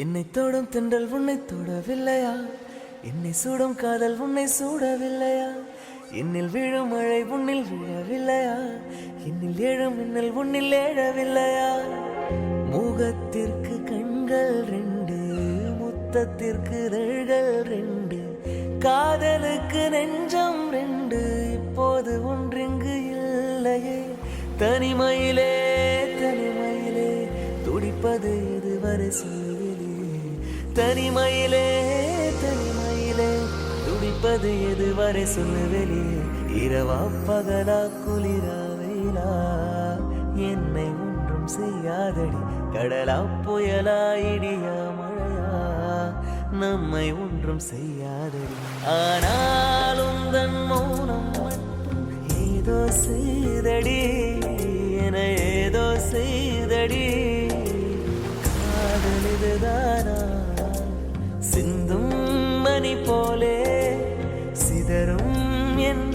என்னை தொடும் தென்றல் உன்னை தொடவில்லையா? என்னை சூடும் காதல் உன்னை சூடவில்லையா? என்னில் விழும் மழை உன்னில் விழவில்லையா? என்னில் எழும் மின்னல் உன்னில் எழவில்லையா? முகத்திற்கு கண்கள் ரெண்டு, முத்தத்திற்கு இதழ்கள் ரெண்டு, காதலுக்கு நெஞ்சம் ரெண்டு, இப்போது ஒன்றிங்கு இல்லையே. தனிமையிலே தனிமையிலே துடிப்பது எதுவரை சொல்லுவிலே? தனிமையிலே தனிமையிலே துடிப்பது எதுவரை சொல்லுவிலே? இரவா பகலா குளிரா வெயிலா என்னை ஒன்றும் செய்யாதடி. கடலா புயலா இடியா மழையா நம்மை ஒன்றும் செய்யாதடி. ஆனாலும் தன் மௌனம் மட்டும் ஏதோ செய்தடி, என ஏதோ செய்தடி. காதல் இதுதானா? சிந்தும் மணி போலே சிதறும் என்